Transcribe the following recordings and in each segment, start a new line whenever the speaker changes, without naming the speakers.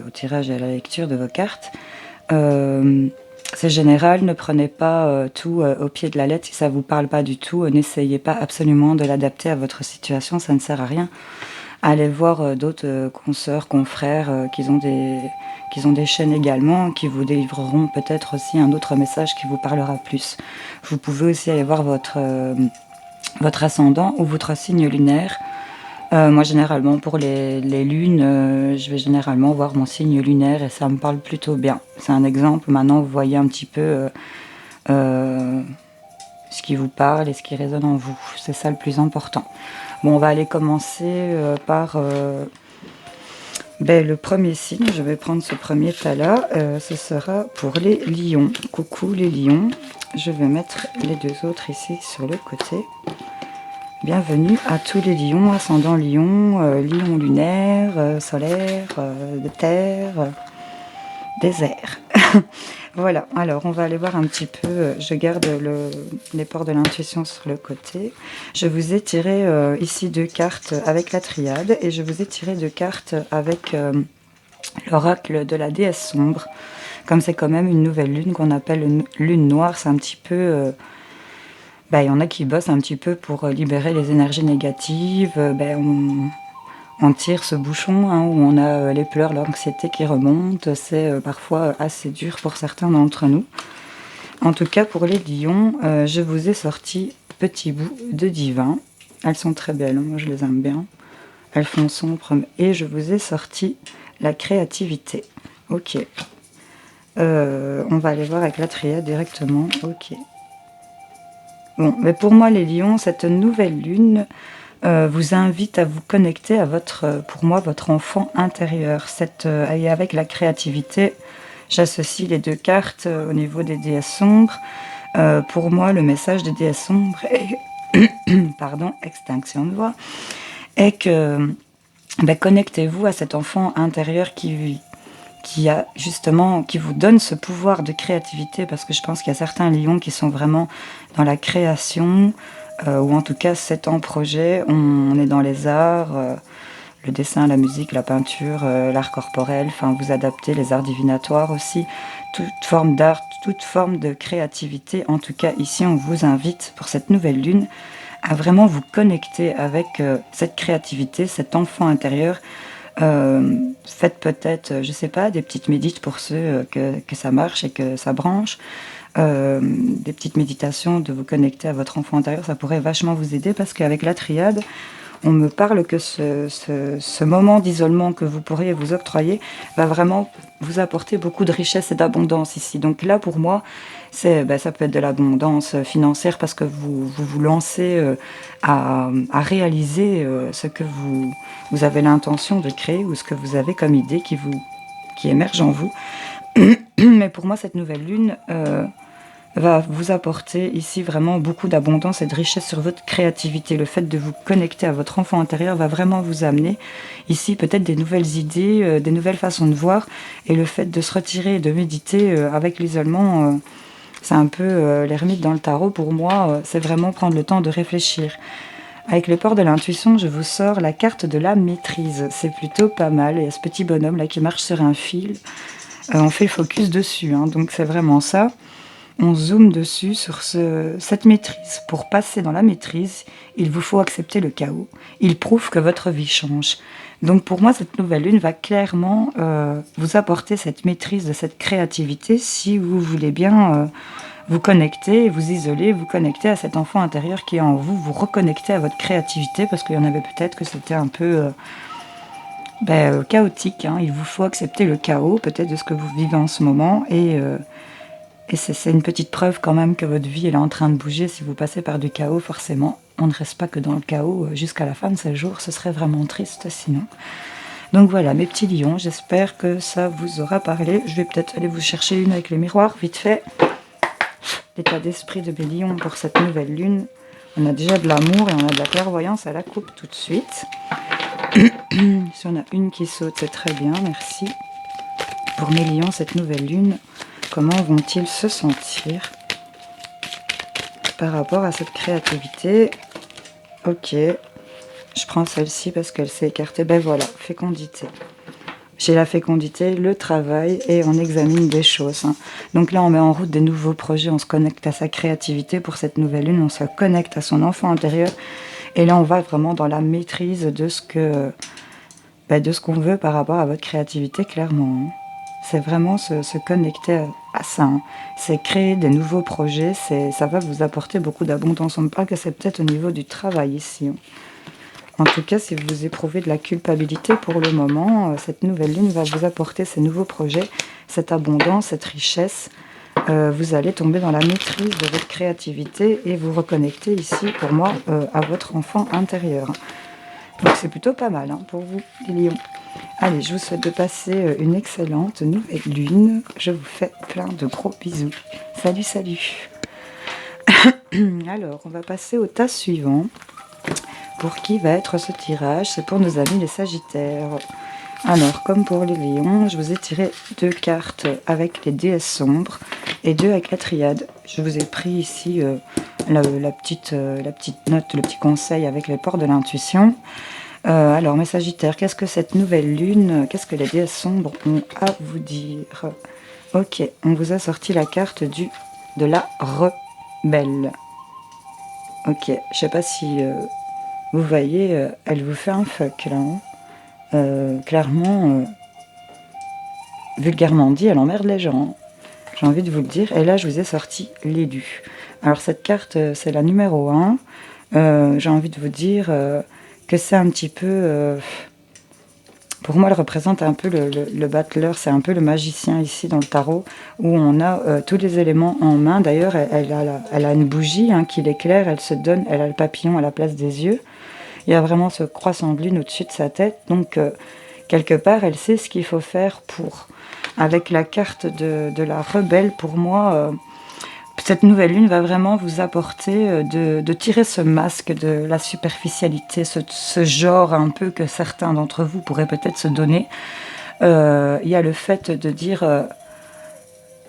au tirage et à la lecture de vos cartes. C'est général, ne prenez pas tout au pied de la lettre si ça vous parle pas du tout. N'essayez pas absolument de l'adapter à votre situation, ça ne sert à rien. Allez voir d'autres consoeurs, confrères qui ont des chaînes également, qui vous délivreront peut-être aussi un autre message qui vous parlera plus. Vous pouvez aussi aller voir votre ascendant ou votre signe lunaire. Moi, généralement, pour les lunes, je vais généralement voir mon signe lunaire et ça me parle plutôt bien. C'est un exemple. Maintenant, vous voyez un petit peu ce qui vous parle et ce qui résonne en vous. C'est ça le plus important. Bon, on va aller commencer par le premier signe. Je vais prendre ce premier tas-là. Ce sera pour les lions. Coucou les lions. Je vais mettre les deux autres ici sur le côté. Bienvenue à tous les lions, ascendant lion, lion lunaire, solaire, de terre, des airs. Voilà, alors on va aller voir un petit peu, je garde les ports de l'intuition sur le côté. Je vous ai tiré ici 2 cartes avec la triade et je vous ai tiré 2 cartes avec l'oracle de la déesse sombre. Comme c'est quand même une nouvelle lune qu'on appelle une lune noire, c'est un petit peu... il y en a qui bossent un petit peu pour libérer les énergies négatives. On tire ce bouchon où on a les pleurs, l'anxiété qui remonte. C'est parfois assez dur pour certains d'entre nous. En tout cas, pour les lions, je vous ai sorti petits bouts de divin. Elles sont très belles, moi je les aime bien. Elles font sombre. Et je vous ai sorti la créativité. Ok. On va aller voir avec la triade directement. Ok. Bon, mais pour moi, les lions, cette nouvelle lune vous invite à vous connecter à votre enfant intérieur. Et avec la créativité, j'associe les 2 cartes au niveau des déesses sombres. Pour moi, le message des déesses sombres est, pardon, extinction de voix, est que connectez-vous à cet enfant intérieur qui vous donne ce pouvoir de créativité, parce que je pense qu'il y a certains lions qui sont vraiment dans la création, ou en tout cas c'est en projet. On est dans les arts, le dessin, la musique, la peinture, l'art corporel, enfin vous adaptez les arts divinatoires aussi, toute forme d'art, toute forme de créativité. En tout cas ici on vous invite pour cette nouvelle lune à vraiment vous connecter avec cette créativité, cet enfant intérieur. Faites peut-être, je sais pas, des petites médites pour ceux que ça marche et que ça branche. Des petites méditations, de vous connecter à votre enfant intérieur, ça pourrait vachement vous aider, parce qu'avec la triade, on me parle que ce moment d'isolement que vous pourriez vous octroyer va vraiment vous apporter beaucoup de richesse et d'abondance ici. Donc là, pour moi, ça peut être de l'abondance financière, parce que vous lancez à réaliser ce que vous avez l'intention de créer, ou ce que vous avez comme idée qui émerge en vous. Mais pour moi, cette nouvelle lune va vous apporter ici vraiment beaucoup d'abondance et de richesse sur votre créativité. Le fait de vous connecter à votre enfant intérieur va vraiment vous amener ici peut-être des nouvelles idées, des nouvelles façons de voir. Et le fait de se retirer et de méditer avec l'isolement, c'est un peu l'ermite dans le tarot. Pour moi, c'est vraiment prendre le temps de réfléchir. Avec le port de l'intuition, je vous sors la carte de la maîtrise. C'est plutôt pas mal. Il y a ce petit bonhomme là qui marche sur un fil. On fait le focus dessus, donc c'est vraiment ça. On zoome dessus sur cette maîtrise. Pour passer dans la maîtrise, il vous faut accepter le chaos. Il prouve que votre vie change. Donc pour moi, cette nouvelle lune va clairement vous apporter cette maîtrise de cette créativité, si vous voulez bien vous connecter, vous isoler, vous connecter à cet enfant intérieur qui est en vous, vous reconnecter à votre créativité, parce qu'il y en avait peut-être que c'était un peu chaotique. Il vous faut accepter le chaos, peut-être de ce que vous vivez en ce moment, et c'est une petite preuve quand même que votre vie elle est en train de bouger. Si vous passez par du chaos, forcément, on ne reste pas que dans le chaos jusqu'à la fin de ce jour. Ce serait vraiment triste sinon. Donc voilà, mes petits lions, j'espère que ça vous aura parlé. Je vais peut-être aller vous chercher une avec les miroirs, vite fait. L'état d'esprit de mes lions pour cette nouvelle lune. On a déjà de l'amour et on a de la clairvoyance à la coupe tout de suite. Si on a une qui saute, c'est très bien, merci. Pour mes lions, cette nouvelle lune, comment vont-ils se sentir par rapport à cette créativité? Ok, je prends celle-ci parce qu'elle s'est écartée. Ben voilà, fécondité. chez la fécondité, le travail, et on examine des choses. Hein. Donc là, on met en route des nouveaux projets, on se connecte à sa créativité pour cette nouvelle lune, on se connecte à son enfant intérieur. Et là, on va vraiment dans la maîtrise de ce qu'on veut par rapport à votre créativité, clairement. Hein. C'est vraiment se connecter à ça. Hein. C'est créer des nouveaux projets, ça va vous apporter beaucoup d'abondance. On me parle que c'est peut-être au niveau du travail ici. Hein. En tout cas, si vous éprouvez de la culpabilité pour le moment, cette nouvelle lune va vous apporter ces nouveaux projets, cette abondance, cette richesse. Vous allez tomber dans la maîtrise de votre créativité et vous reconnecter ici, pour moi, à votre enfant intérieur. Donc c'est plutôt pas mal hein, pour vous, les lions. Allez, je vous souhaite de passer une excellente nouvelle lune. Je vous fais plein de gros bisous. Salut, salut. Alors, on va passer au tas suivant. Pour qui va être ce tirage? C'est pour nos amis les Sagittaires. Alors, comme pour les lions, je vous ai tiré 2 cartes avec les déesses sombres et 2 avec la triade. Je vous ai pris ici la petite note, le petit conseil avec les portes de l'intuition. Alors, mes Sagittaires, qu'est-ce que cette nouvelle lune, qu'est-ce que les déesses sombres ont à vous dire? Ok, on vous a sorti la carte de la rebelle. Ok, je sais pas si vous voyez, elle vous fait un fuck là. Hein. Clairement, vulgairement dit, elle emmerde les gens. Hein. J'ai envie de vous le dire. Et là, je vous ai sorti l'élu. Alors, cette carte, c'est la numéro 1. J'ai envie de vous dire que c'est un petit peu... pour moi, elle représente un peu le battleur. C'est un peu le magicien ici dans le tarot, où on a tous les éléments en main. D'ailleurs, elle a une bougie hein, qui l'éclaire. Elle se donne, elle a le papillon à la place des yeux. Il y a vraiment ce croissant de lune au-dessus de sa tête. Donc, quelque part, elle sait ce qu'il faut faire pour. Avec la carte de la rebelle, pour moi, cette nouvelle lune va vraiment vous apporter de tirer ce masque de la superficialité, ce genre un peu que certains d'entre vous pourraient peut-être se donner. Il y a le fait de dire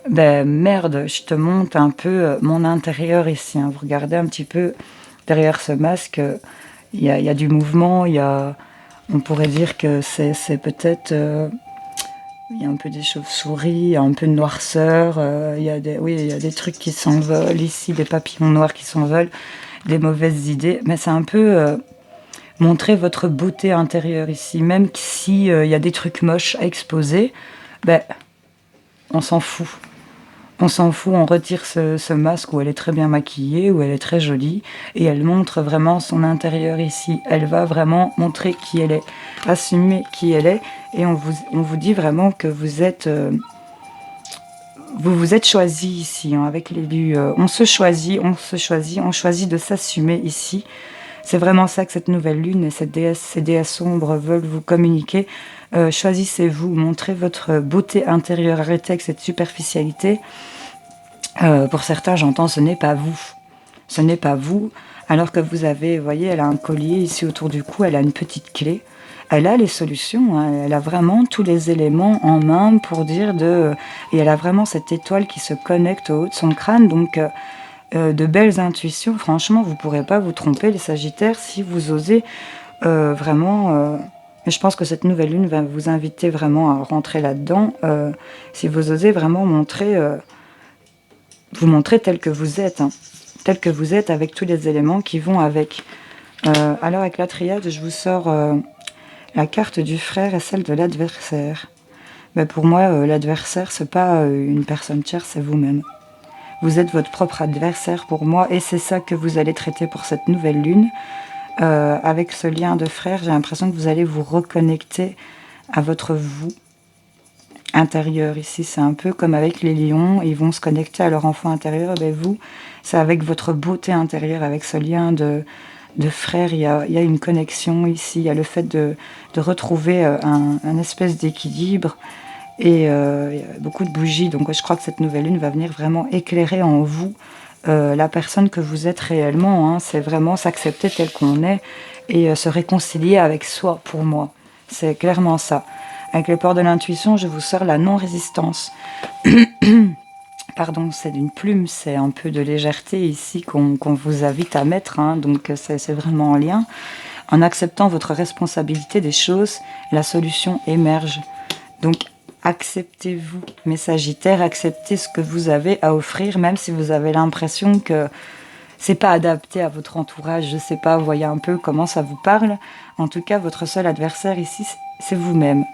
merde, je te montre un peu mon intérieur ici. Hein. Vous regardez un petit peu derrière ce masque, il y a du mouvement, on pourrait dire que c'est peut-être... il y a un peu des chauves-souris, un peu de noirceur, il y a des trucs qui s'envolent ici, des papillons noirs qui s'envolent, des mauvaises idées. Mais c'est un peu montrer votre beauté intérieure ici. Même si y a des trucs moches à exposer, on s'en fout. On s'en fout, on retire ce masque où elle est très bien maquillée, où elle est très jolie, et elle montre vraiment son intérieur ici. Elle va vraiment montrer qui elle est, assumer qui elle est, et on vous dit vraiment que vous êtes choisi ici, hein, avec l'élu. On choisit de s'assumer ici. C'est vraiment ça que cette nouvelle lune et ces déesses sombres veulent vous communiquer. Choisissez-vous, montrez votre beauté intérieure, arrêtez avec cette superficialité. Pour certains, j'entends, ce n'est pas vous. Ce n'est pas vous, alors que vous avez, vous voyez, elle a un collier ici autour du cou, elle a une petite clé. Elle a les solutions, hein, elle a vraiment tous les éléments en main pour dire et elle a vraiment cette étoile qui se connecte au haut de son crâne, donc de belles intuitions. Franchement, vous ne pourrez pas vous tromper, les Sagittaires, si vous osez vraiment... mais je pense que cette nouvelle lune va vous inviter vraiment à rentrer là-dedans. Si vous osez vraiment vous montrer tel que vous êtes. Hein, tel que vous êtes avec tous les éléments qui vont avec. Alors avec la triade, je vous sors la carte du frère et celle de l'adversaire. Pour moi, l'adversaire, c'est pas une personne chère, c'est vous-même. Vous êtes votre propre adversaire pour moi et c'est ça que vous allez traiter pour cette nouvelle lune. Avec ce lien de frère, j'ai l'impression que vous allez vous reconnecter à votre vous intérieur. Ici, c'est un peu comme avec les lions, ils vont se connecter à leur enfant intérieur. Vous, c'est avec votre beauté intérieure, avec ce lien de frère, il y a une connexion ici, il y a le fait de retrouver un espèce d'équilibre. Et il y a beaucoup de bougies, donc je crois que cette nouvelle lune va venir vraiment éclairer en vous la personne que vous êtes réellement. Hein. C'est vraiment s'accepter tel qu'on est et se réconcilier avec soi, pour moi. C'est clairement ça. Avec le port de l'intuition, je vous sors la non-résistance. Pardon, c'est d'une plume, c'est un peu de légèreté ici qu'on vous invite à mettre, hein, donc c'est vraiment en lien. En acceptant votre responsabilité des choses, la solution émerge. Donc, acceptez-vous, mes Sagittaires, acceptez ce que vous avez à offrir, même si vous avez l'impression que c'est pas adapté à votre entourage, je sais pas, voyez un peu comment ça vous parle. En tout cas, votre seul adversaire ici, c'est vous-même.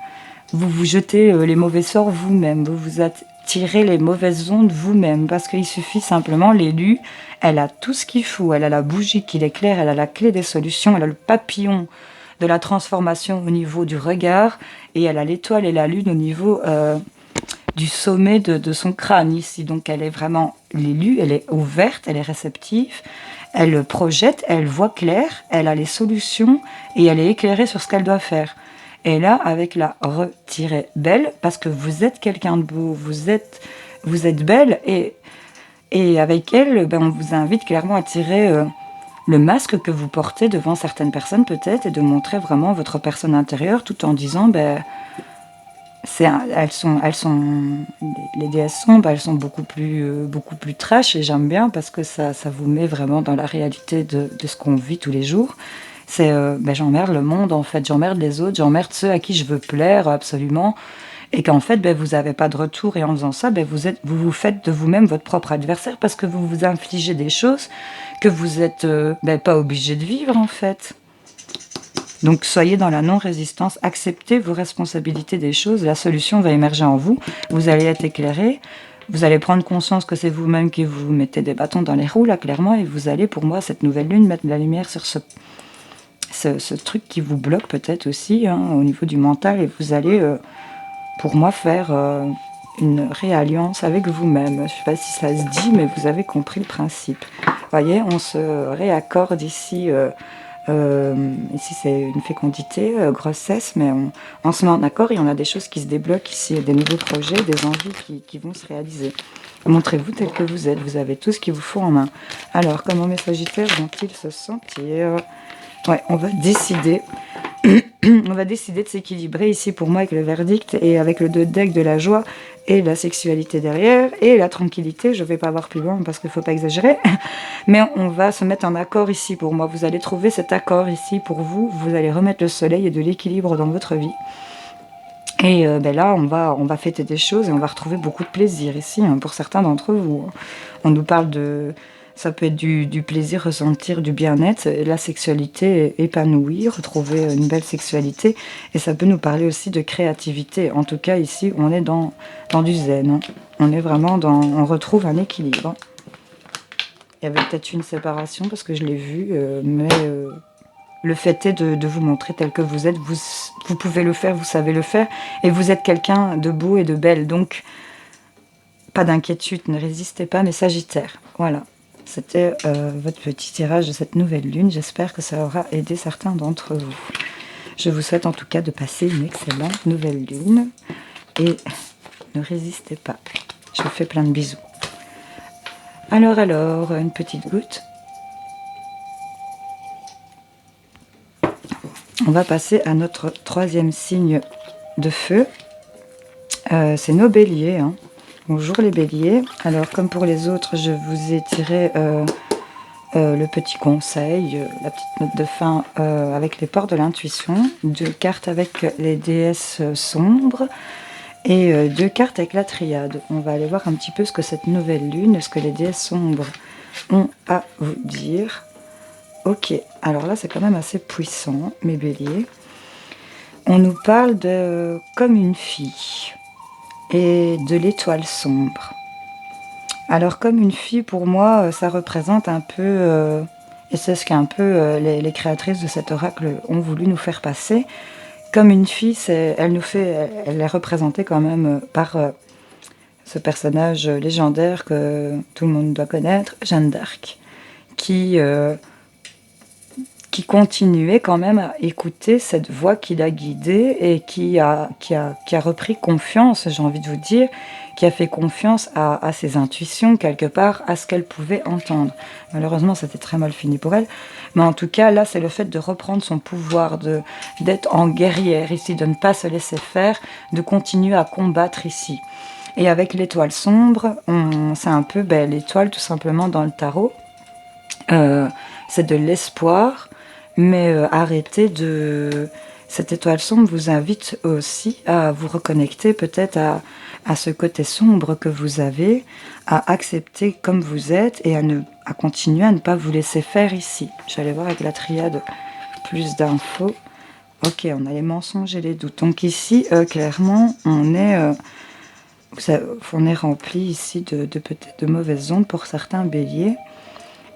Vous vous jetez les mauvais sorts vous-même, vous vous attirez les mauvaises ondes vous-même, parce qu'il suffit simplement, l'élu, elle a tout ce qu'il faut, elle a la bougie qui l'éclaire, elle a la clé des solutions, elle a le papillon de la transformation au niveau du regard, et elle a l'étoile et la lune au niveau du sommet de son crâne ici. Donc elle est vraiment l'élue, elle est ouverte, elle est réceptive, elle projette, elle voit clair, elle a les solutions et elle est éclairée sur ce qu'elle doit faire. Et là, avec la retirée belle, parce que vous êtes quelqu'un de beau, vous êtes belle, et avec elle, ben, on vous invite clairement à tirer le masque que vous portez devant certaines personnes peut-être, et de montrer vraiment votre personne intérieure, tout en disant, ben, les déesses sombres, elles sont beaucoup plus trash, et j'aime bien parce que ça vous met vraiment dans la réalité de ce qu'on vit tous les jours. C'est ben, j'emmerde le monde en fait, j'emmerde les autres, j'emmerde ceux à qui je veux plaire absolument, et qu'en fait ben, vous n'avez pas de retour, et en faisant ça ben, vous faites de vous-même votre propre adversaire, parce que vous vous infligez des choses que vous n'êtes ben, pas obligé de vivre en fait. Donc soyez dans la non-résistance, acceptez vos responsabilités des choses, la solution va émerger en vous, vous allez être éclairé, vous allez prendre conscience que c'est vous-même qui vous mettez des bâtons dans les roues là clairement, et vous allez, pour moi, cette nouvelle lune, mettre de la lumière sur ce truc qui vous bloque peut-être aussi hein, au niveau du mental, et vous allez, pour moi, faire une réalliance avec vous-même. Je ne sais pas si ça se dit, mais vous avez compris le principe. Vous voyez, on se réaccorde ici. Ici c'est une fécondité, grossesse, mais on se met en accord et on a des choses qui se débloquent ici, des nouveaux projets, des envies qui vont se réaliser. Montrez-vous tel que vous êtes, vous avez tout ce qu'il vous faut en main. Alors, comment mes Sagittaires vont-ils se sentir? Ouais, on va décider. On va décider de s'équilibrer ici pour moi avec le verdict et avec le 2 de deck de la joie et la sexualité derrière et la tranquillité. Je ne vais pas voir plus loin parce qu'il ne faut pas exagérer. Mais on va se mettre en accord ici pour moi. Vous allez trouver cet accord ici pour vous. Vous allez remettre le soleil et de l'équilibre dans votre vie. Et ben là, on va fêter des choses et on va retrouver beaucoup de plaisir ici hein, pour certains d'entre vous. On nous parle de... Ça peut être du plaisir, ressentir du bien-être, la sexualité épanouie, retrouver une belle sexualité. Et ça peut nous parler aussi de créativité. En tout cas, ici, on est dans du zen. Hein. On est vraiment on retrouve un équilibre. Hein. Il y avait peut-être une séparation parce que je l'ai vu, mais le fait est de vous montrer tel que vous êtes. Vous pouvez le faire, vous savez le faire. Et vous êtes quelqu'un de beau et de belle. Donc, pas d'inquiétude, ne résistez pas, mes Sagittaires. Voilà. C'était votre petit tirage de cette nouvelle lune. J'espère que ça aura aidé certains d'entre vous. Je vous souhaite en tout cas de passer une excellente nouvelle lune. Et ne résistez pas. Je vous fais plein de bisous. Alors, une petite goutte. On va passer à notre troisième signe de feu. C'est nos béliers, hein. Bonjour les béliers. Alors comme pour les autres, je vous ai tiré le petit conseil, la petite note de fin avec les ports de l'intuition, 2 cartes avec les déesses sombres et 2 cartes avec la triade. On va aller voir un petit peu ce que cette nouvelle lune, ce que les déesses sombres ont à vous dire. Ok, alors là c'est quand même assez puissant, mes béliers. On nous parle de comme une fille et de l'étoile sombre. Alors comme une fille, pour moi, ça représente un peu, et c'est ce qu'un peu les créatrices de cet oracle ont voulu nous faire passer, comme une fille, elle est représentée quand même par ce personnage légendaire que tout le monde doit connaître, Jeanne d'Arc, qui continuait quand même à écouter cette voix qui l'a guidée et qui a repris confiance, j'ai envie de vous dire, qui a fait confiance à ses intuitions, quelque part, à ce qu'elle pouvait entendre. Malheureusement, c'était très mal fini pour elle. Mais en tout cas, là, c'est le fait de reprendre son pouvoir, d'être en guerrière ici, de ne pas se laisser faire, de continuer à combattre ici. Et avec l'étoile sombre, c'est un peu l'étoile tout simplement dans le tarot. C'est de l'espoir, mais arrêtez de... cette étoile sombre vous invite aussi à vous reconnecter peut-être à ce côté sombre que vous avez, à accepter comme vous êtes et à continuer à ne pas vous laisser faire ici. J'allais voir avec la triade plus d'infos. Ok, on a les mensonges et les doutes. Donc ici, clairement, on est rempli ici peut-être de mauvaises ondes pour certains béliers.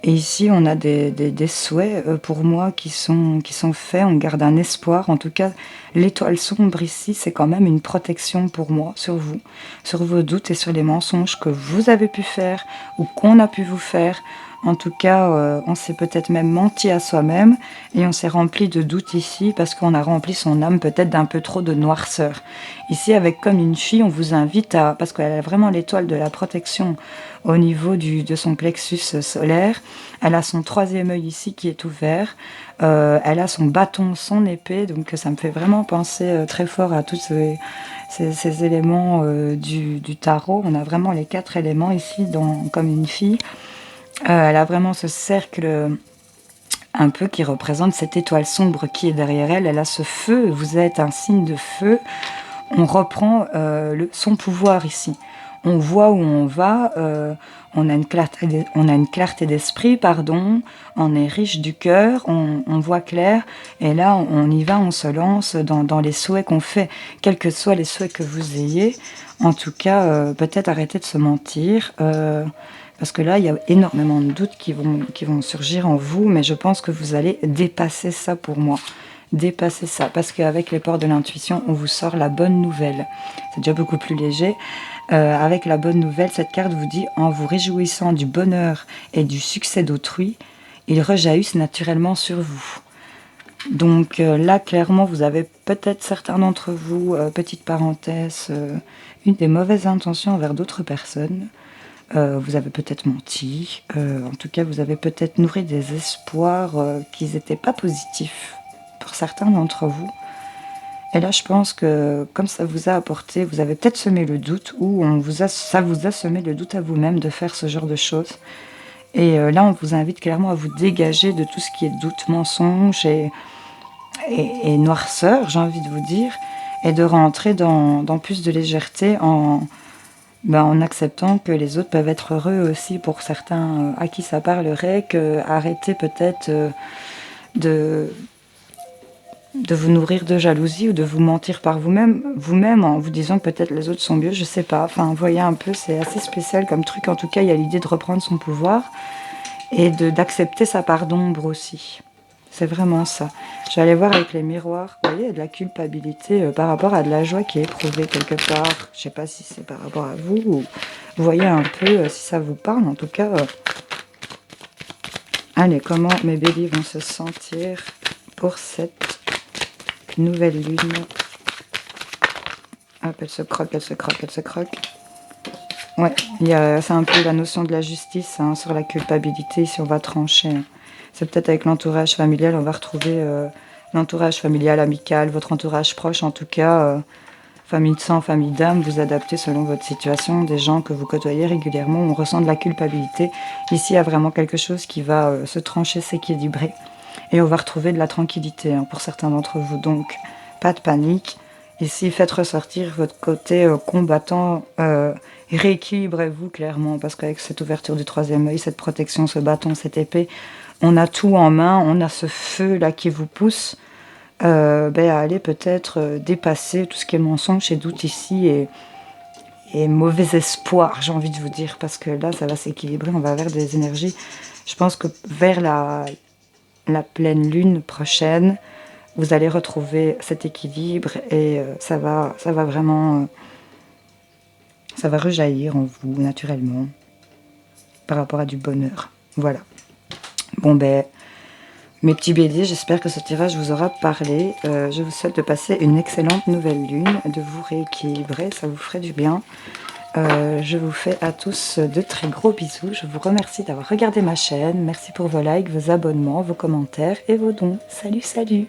Et ici, on a des souhaits pour moi qui sont faits. On garde un espoir. En tout cas, l'étoile sombre ici, c'est quand même une protection pour moi sur vous, sur vos doutes et sur les mensonges que vous avez pu faire ou qu'on a pu vous faire. En tout cas, on s'est peut-être même menti à soi-même et on s'est rempli de doutes ici parce qu'on a rempli son âme peut-être d'un peu trop de noirceur. Ici, avec comme une fille, on vous invite à, parce qu'elle a vraiment l'étoile de la protection au niveau de son plexus solaire. Elle a son troisième œil ici qui est ouvert. Elle a son bâton, son épée. Donc ça me fait vraiment penser très fort à tous ces éléments du tarot. On a vraiment les 4 éléments ici comme une fille. Elle a vraiment ce cercle un peu qui représente cette étoile sombre qui est derrière elle. Elle a ce feu. Vous êtes un signe de feu. On reprend son pouvoir ici. On voit où on va, on a une clarté d'esprit, pardon, on est riche du cœur, on voit clair, et là on y va, on se lance dans les souhaits qu'on fait, quels que soient les souhaits que vous ayez. En tout cas, peut-être arrêter de se mentir, parce que là il y a énormément de doutes qui vont surgir en vous, mais je pense que vous allez dépasser ça pour moi. Dépasser ça, parce qu'avec les portes de l'intuition, on vous sort la bonne nouvelle. C'est déjà beaucoup plus léger. Avec la bonne nouvelle, cette carte vous dit, en vous réjouissant du bonheur et du succès d'autrui, ils rejaillissent naturellement sur vous. Donc là, clairement, vous avez peut-être certains d'entre vous, petite parenthèse, une des mauvaises intentions envers d'autres personnes. Vous avez peut-être menti. En tout cas, vous avez peut-être nourri des espoirs qui n'étaient pas positifs pour certains d'entre vous. Et là, je pense que comme ça vous a apporté, vous avez peut-être semé le doute ou ça vous a semé le doute à vous-même de faire ce genre de choses. Et là, on vous invite clairement à vous dégager de tout ce qui est doute, mensonge et noirceur, j'ai envie de vous dire, et de rentrer dans plus de légèreté en acceptant que les autres peuvent être heureux aussi pour certains à qui ça parlerait, que arrêter peut-être de vous nourrir de jalousie ou de vous mentir par vous-même en vous disant que peut-être les autres sont mieux, je sais pas. Enfin, vous voyez un peu, c'est assez spécial comme truc. En tout cas, il y a l'idée de reprendre son pouvoir et d'accepter sa part d'ombre aussi. C'est vraiment ça. Je vais aller voir avec les miroirs. Vous voyez, il y a de la culpabilité par rapport à de la joie qui est éprouvée quelque part. Je sais pas si c'est par rapport à vous ou vous voyez un peu si ça vous parle. En tout cas, allez, comment mes béliers vont se sentir pour cette nouvelle lune. Hop, elle se croque, elle se croque, elle se croque. Ouais, c'est un peu la notion de la justice hein, sur la culpabilité, si on va trancher. C'est peut-être avec l'entourage familial, on va retrouver l'entourage familial, amical, votre entourage proche en tout cas, famille de sang, famille d'âme, vous adaptez selon votre situation, des gens que vous côtoyez régulièrement, on ressent de la culpabilité. Ici, il y a vraiment quelque chose qui va se trancher, s'équilibrer. Et on va retrouver de la tranquillité hein, pour certains d'entre vous. Donc, pas de panique. Ici, faites ressortir votre côté combattant. Rééquilibrez-vous clairement. Parce qu'avec cette ouverture du troisième œil, cette protection, ce bâton, cette épée, on a tout en main. On a ce feu-là qui vous pousse à aller peut-être dépasser tout ce qui est mensonge et doute ici. Et mauvais espoir, j'ai envie de vous dire. Parce que là, ça va s'équilibrer. On va vers des énergies. Je pense que vers la pleine lune prochaine, vous allez retrouver cet équilibre et ça va vraiment, ça va rejaillir en vous naturellement par rapport à du bonheur. Voilà. Bon mes petits béliers, j'espère que ce tirage vous aura parlé. Je vous souhaite de passer une excellente nouvelle lune, de vous rééquilibrer, ça vous ferait du bien. Je vous fais à tous de très gros bisous. Je vous remercie d'avoir regardé ma chaîne. Merci pour vos likes, vos abonnements, vos commentaires et vos dons. Salut, salut!